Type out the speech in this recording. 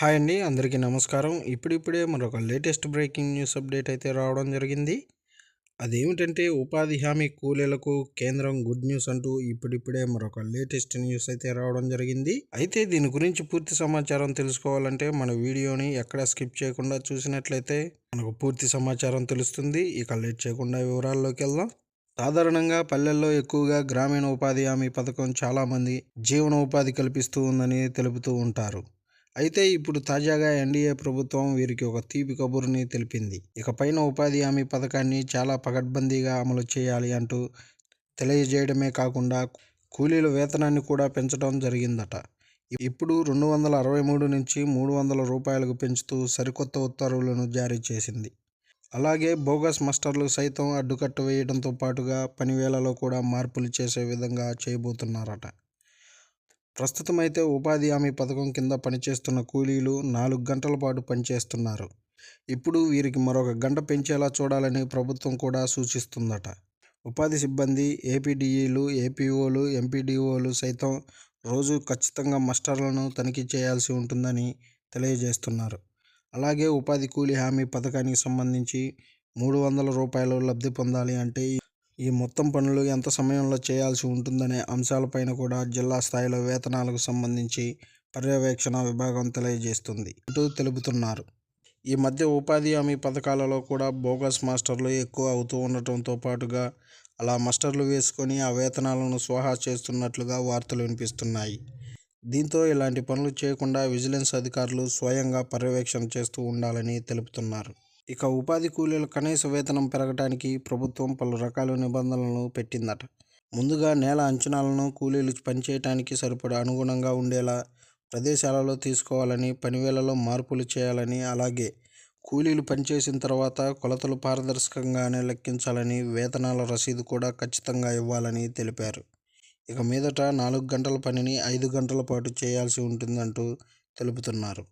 Hi అండి. అందరికీ నమస్కారం. ఇప్పుడిప్పుడే మరొక లేటెస్ట్ బ్రేకింగ్ న్యూస్ అప్డేట్ అయితే రావడం జరిగింది. అదేమిటంటే ఉపాధి హామీ కూలీలకు కేంద్రం గుడ్ న్యూస్ అంటూ ఇప్పుడిప్పుడే మరొక లేటెస్ట్ న్యూస్ అయితే రావడం జరిగింది. అయితే దీని గురించి పూర్తి సమాచారం తెలుసుకోవాలంటే మన వీడియోని ఎక్కడ స్కిప్ చేయకుండా చూసినట్లయితే మనకు పూర్తి సమాచారం తెలుస్తుంది. ఇక లేట్ చేయకుండా వివరాల్లోకి వెళ్దాం. సాధారణంగా పల్లెల్లో ఎక్కువగా గ్రామీణ ఉపాధి హామీ పథకం చాలామంది జీవనోపాధి కల్పిస్తూ ఉందని తెలుపుతూ ఉంటారు. అయితే ఇప్పుడు తాజాగా ఎన్డీఏ ప్రభుత్వం వీరికి ఒక తీపి కబురుని తెలిపింది. ఇకపైన ఉపాధి హామీ పథకాన్ని చాలా పకడ్బందీగా అమలు చేయాలి అంటూ తెలియజేయడమే కాకుండా కూలీల వేతనాన్ని కూడా పెంచడం జరిగిందట. ఇప్పుడు 263 నుంచి 300 రూపాయలకు పెంచుతూ సరికొత్త ఉత్తర్వులను జారీ చేసింది. అలాగే బోగస్ మాస్టర్లు సైతం అడ్డుకట్ట వేయడంతో పాటుగా పని వేళలో కూడా మార్పులు చేసే విధంగా చేయబోతున్నారట. ప్రస్తుతం అయితే ఉపాధి హామీ పథకం కింద పనిచేస్తున్న కూలీలు 4 గంటల పాటు పనిచేస్తున్నారు. ఇప్పుడు వీరికి మరొక గంట పెంచేలా చూడాలని ప్రభుత్వం కూడా సూచిస్తుందట. ఉపాధి సిబ్బంది, ఏపీడీఈలు, ఏపీఓలు, ఎంపీడీఓలు సైతం రోజు ఖచ్చితంగా మాస్టర్లను తనిఖీ చేయాల్సి ఉంటుందని తెలియజేస్తున్నారు. అలాగే ఉపాధి కూలీ హామీ పథకానికి సంబంధించి 300 రూపాయలు లబ్ధి పొందాలి అంటే ఈ మొత్తం పనులు ఎంత సమయంలో చేయాల్సి ఉంటుందనే అంశాలపైన కూడా జిల్లా స్థాయిలో వేతనాలకు సంబంధించి పర్యవేక్షణ విభాగం తెలియజేస్తుంది అంటూ తెలుపుతున్నారు. ఈ మధ్య ఉపాధి హామీ పథకాలలో కూడా బోగస్ మాస్టర్లు ఎక్కువ అవుతూ ఉండటంతో పాటుగా అలా మాస్టర్లు వేసుకొని ఆ వేతనాలను స్వాహా చేస్తున్నట్లుగా వార్తలు వినిపిస్తున్నాయి. దీంతో ఇలాంటి పనులు చేయకుండా విజిలెన్స్ అధికారులు స్వయంగా పర్యవేక్షణ చేస్తూ ఉండాలని తెలుపుతున్నారు. ఇక ఉపాధి కూలీల కనీస వేతనం పెరగడానికి ప్రభుత్వం పలు రకాల నిబంధనలను పెట్టిందట. ముందుగా నేల అంచనాలను కూలీలు పనిచేయటానికి సరిపడా అనుగుణంగా ఉండేలా ప్రదేశాలలో తీసుకోవాలని, పనివేళలో మార్పులు చేయాలని, అలాగే కూలీలు పనిచేసిన తర్వాత కొలతలు పారదర్శకంగానే లెక్కించాలని, వేతనాల రసీదు కూడా ఖచ్చితంగా ఇవ్వాలని తెలిపారు. ఇక మీదట 4 గంటల పనిని 5 గంటల పాటు చేయాల్సి ఉంటుందంటూ తెలుపుతున్నారు.